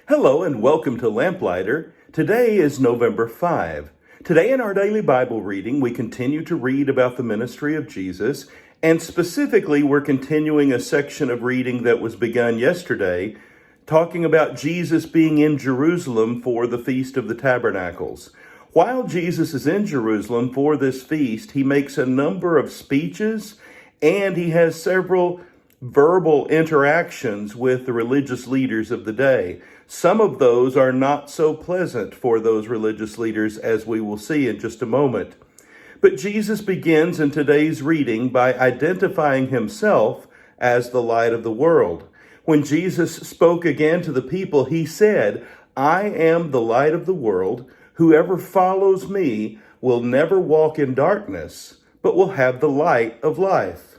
Hello and welcome to Lamplighter. Today is November 5. Today in our daily Bible reading, we continue to read about the ministry of Jesus, and specifically we're continuing a section of reading that was begun yesterday, talking about Jesus being in Jerusalem for the Feast of the Tabernacles. While Jesus is in Jerusalem for this feast, he makes a number of speeches, and he has several verbal interactions with the religious leaders of the day. Some of those are not so pleasant for those religious leaders, as we will see in just a moment. But Jesus begins in today's reading by identifying himself as the light of the world. When Jesus spoke again to the people, he said, "I am the light of the world. Whoever follows me will never walk in darkness, but will have the light of life."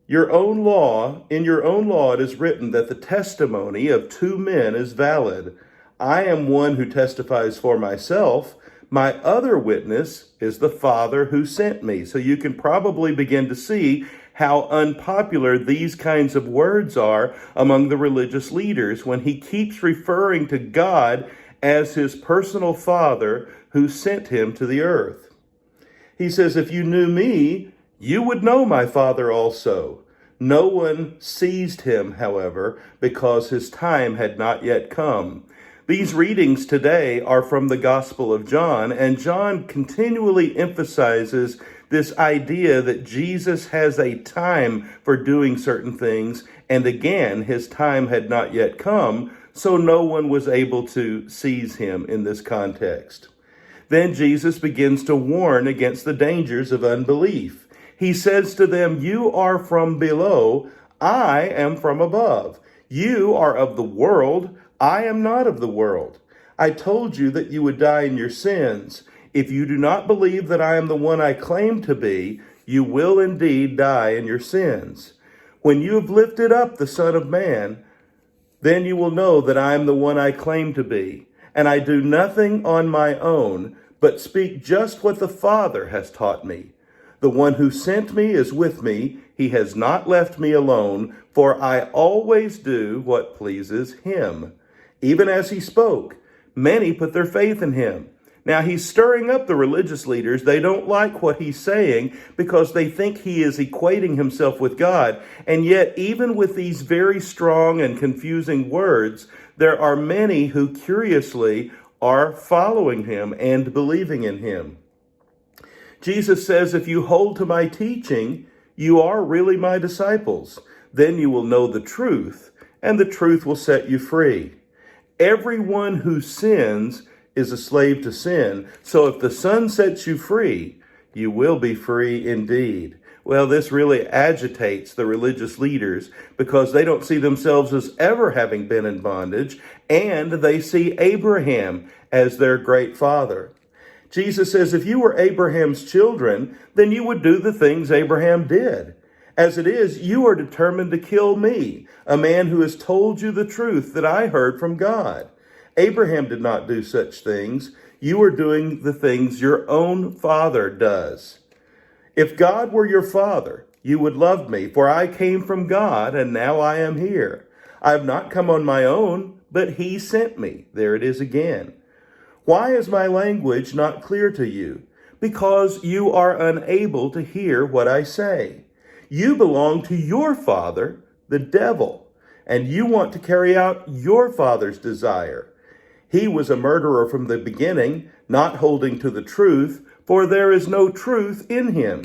In your own law, it is written that the testimony of two men is valid. I am one who testifies for myself. My other witness is the Father who sent me. So you can probably begin to see how unpopular these kinds of words are among the religious leaders when he keeps referring to God as his personal Father who sent him to the earth. He says, "If you knew me, you would know my Father also." No one seized him, however, because his time had not yet come. These readings today are from the Gospel of John, and John continually emphasizes this idea that Jesus has a time for doing certain things, and again, his time had not yet come, so no one was able to seize him in this context. Then Jesus begins to warn against the dangers of unbelief. He says to them, "You are from below, I am from above. You are of the world, I am not of the world. I told you that you would die in your sins. If you do not believe that I am the one I claim to be, you will indeed die in your sins. When you have lifted up the Son of Man, then you will know that I am the one I claim to be. And I do nothing on my own, but speak just what the Father has taught me. The one who sent me is with me. He has not left me alone, for I always do what pleases him." Even as he spoke, many put their faith in him. Now he's stirring up the religious leaders. They don't like what he's saying because they think he is equating himself with God. And yet, even with these very strong and confusing words, there are many who curiously are following him and believing in him. Jesus says, "If you hold to my teaching, you are really my disciples. Then you will know the truth, and the truth will set you free. Everyone who sins is a slave to sin. So if the Son sets you free, you will be free indeed." Well, this really agitates the religious leaders because they don't see themselves as ever having been in bondage, and they see Abraham as their great father. Jesus says, "If you were Abraham's children, then you would do the things Abraham did. As it is, you are determined to kill me, a man who has told you the truth that I heard from God. Abraham did not do such things. You are doing the things your own father does. If God were your father, you would love me, for I came from God, and now I am here. I have not come on my own, but he sent me." There it is again. "Why is my language not clear to you? Because you are unable to hear what I say. You belong to your father, the devil, and you want to carry out your father's desire. He was a murderer from the beginning, not holding to the truth, for there is no truth in him.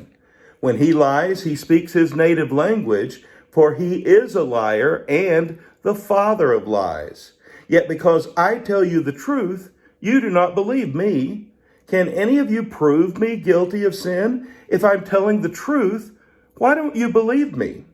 When he lies, he speaks his native language, for he is a liar and the father of lies. Yet because I tell you the truth, you do not believe me. Can any of you prove me guilty of sin? If I'm telling the truth, why don't you believe me?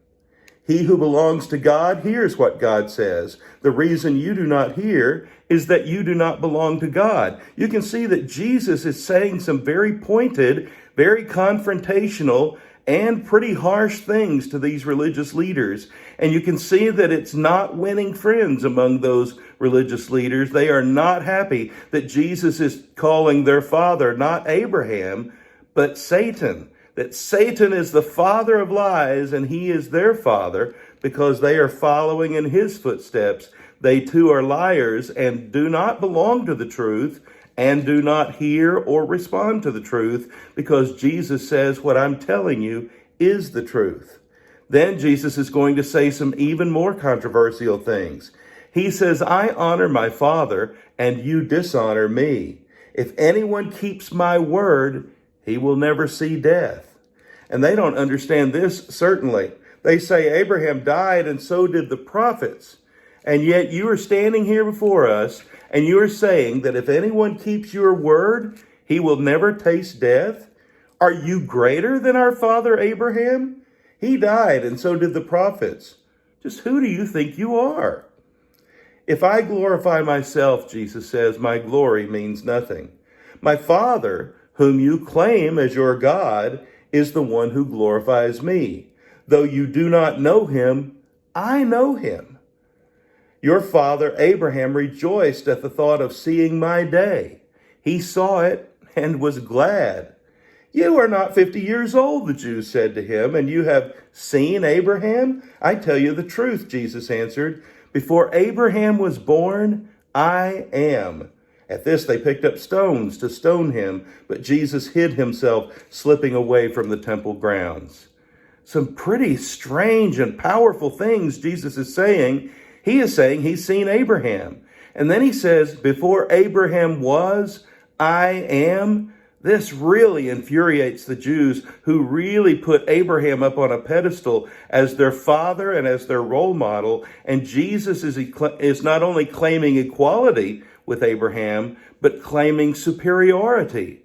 He who belongs to God hears what God says. The reason you do not hear is that you do not belong to God." You can see that Jesus is saying some very pointed, very confrontational, and pretty harsh things to these religious leaders. And you can see that it's not winning friends among those religious leaders. They are not happy that Jesus is calling their father not Abraham, but Satan. That Satan is the father of lies and he is their father because they are following in his footsteps. They too are liars and do not belong to the truth and do not hear or respond to the truth, because Jesus says what I'm telling you is the truth. Then Jesus is going to say some even more controversial things. He says, I honor my Father and you dishonor me. If anyone keeps my word, he will never see death. And they don't understand this, certainly. They say Abraham died and so did the prophets. And yet you are standing here before us and you are saying that if anyone keeps your word, he will never taste death. Are you greater than our father Abraham? He died and so did the prophets. Just who do you think you are? If I glorify myself, Jesus says, my glory means nothing. My Father, whom you claim as your God, is the one who glorifies me. Though you do not know him, I know him. Your father Abraham rejoiced at the thought of seeing my day. He saw it and was glad. You are not 50 years old, the Jews said to him, and you have seen Abraham? I tell you the truth, Jesus answered. Before Abraham was born, I am. At this, they picked up stones to stone him, but Jesus hid himself, slipping away from the temple grounds. Some pretty strange and powerful things Jesus is saying. He is saying he's seen Abraham. And then he says, before Abraham was, I am. This really infuriates the Jews, who really put Abraham up on a pedestal as their father and as their role model. And Jesus is not only claiming equality with Abraham, but claiming superiority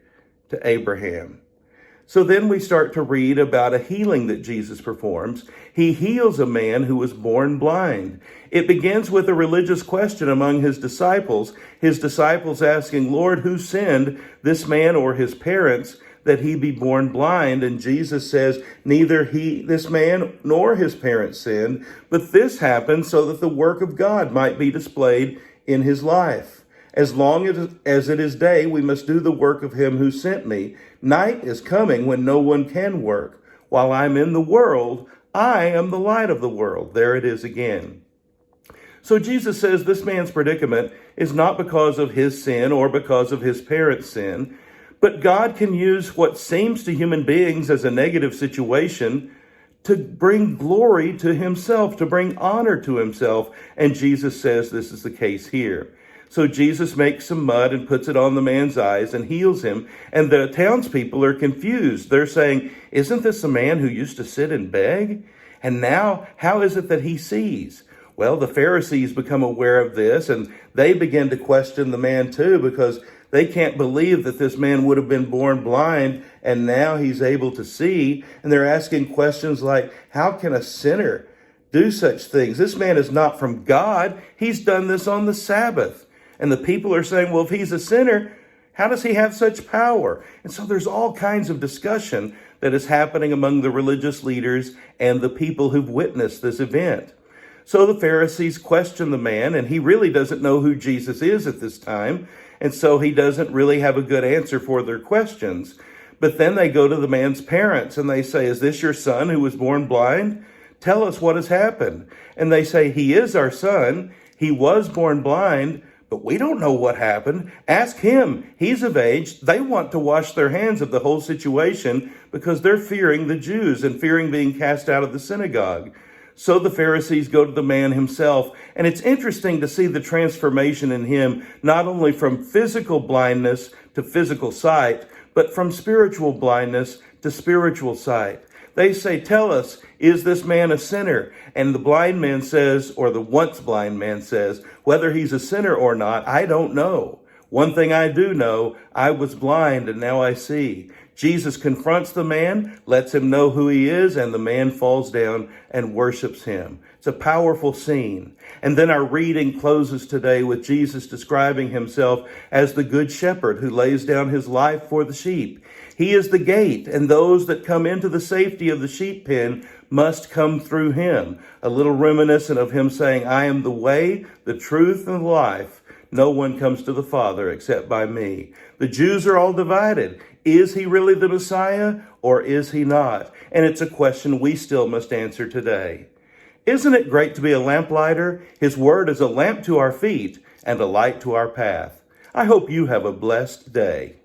to Abraham. So then we start to read about a healing that Jesus performs. He heals a man who was born blind. It begins with a religious question among his disciples asking, Lord, who sinned, this man or his parents, that he be born blind? And Jesus says, neither this man nor his parents sinned, but this happened so that the work of God might be displayed in his life. As long as it is day, we must do the work of him who sent me. Night is coming when no one can work. While I'm in the world, I am the light of the world. There it is again. So Jesus says this man's predicament is not because of his sin or because of his parents' sin, but God can use what seems to human beings as a negative situation to bring glory to himself, to bring honor to himself. And Jesus says this is the case here. So Jesus makes some mud and puts it on the man's eyes and heals him. And the townspeople are confused. They're saying, isn't this a man who used to sit and beg? And now, how is it that he sees? Well, the Pharisees become aware of this, and they begin to question the man too, because they can't believe that this man would have been born blind and now he's able to see. And they're asking questions like, how can a sinner do such things? This man is not from God. He's done this on the Sabbath. And the people are saying, well, if he's a sinner, how does he have such power? And so there's all kinds of discussion that is happening among the religious leaders and the people who've witnessed this event. So the Pharisees question the man, and he really doesn't know who Jesus is at this time. And so he doesn't really have a good answer for their questions. But then they go to the man's parents and they say, is this your son who was born blind? Tell us what has happened. And they say, he is our son. He was born blind, but we don't know what happened. Ask him. He's of age. They want to wash their hands of the whole situation because they're fearing the Jews and fearing being cast out of the synagogue. So the Pharisees go to the man himself. And it's interesting to see the transformation in him, not only from physical blindness to physical sight, but from spiritual blindness to spiritual sight. They say, tell us, is this man a sinner? And the blind man says, or the once blind man says, whether he's a sinner or not, I don't know. One thing I do know, I was blind and now I see. Jesus confronts the man, lets him know who he is, and the man falls down and worships him. It's a powerful scene. And then our reading closes today with Jesus describing himself as the good shepherd who lays down his life for the sheep. He is the gate, and those that come into the safety of the sheep pen must come through him. A little reminiscent of him saying, I am the way, the truth, and the life. No one comes to the Father except by me. The Jews are all divided. Is he really the Messiah or is he not? And it's a question we still must answer today. Isn't it great to be a lamplighter? His word is a lamp to our feet and a light to our path. I hope you have a blessed day.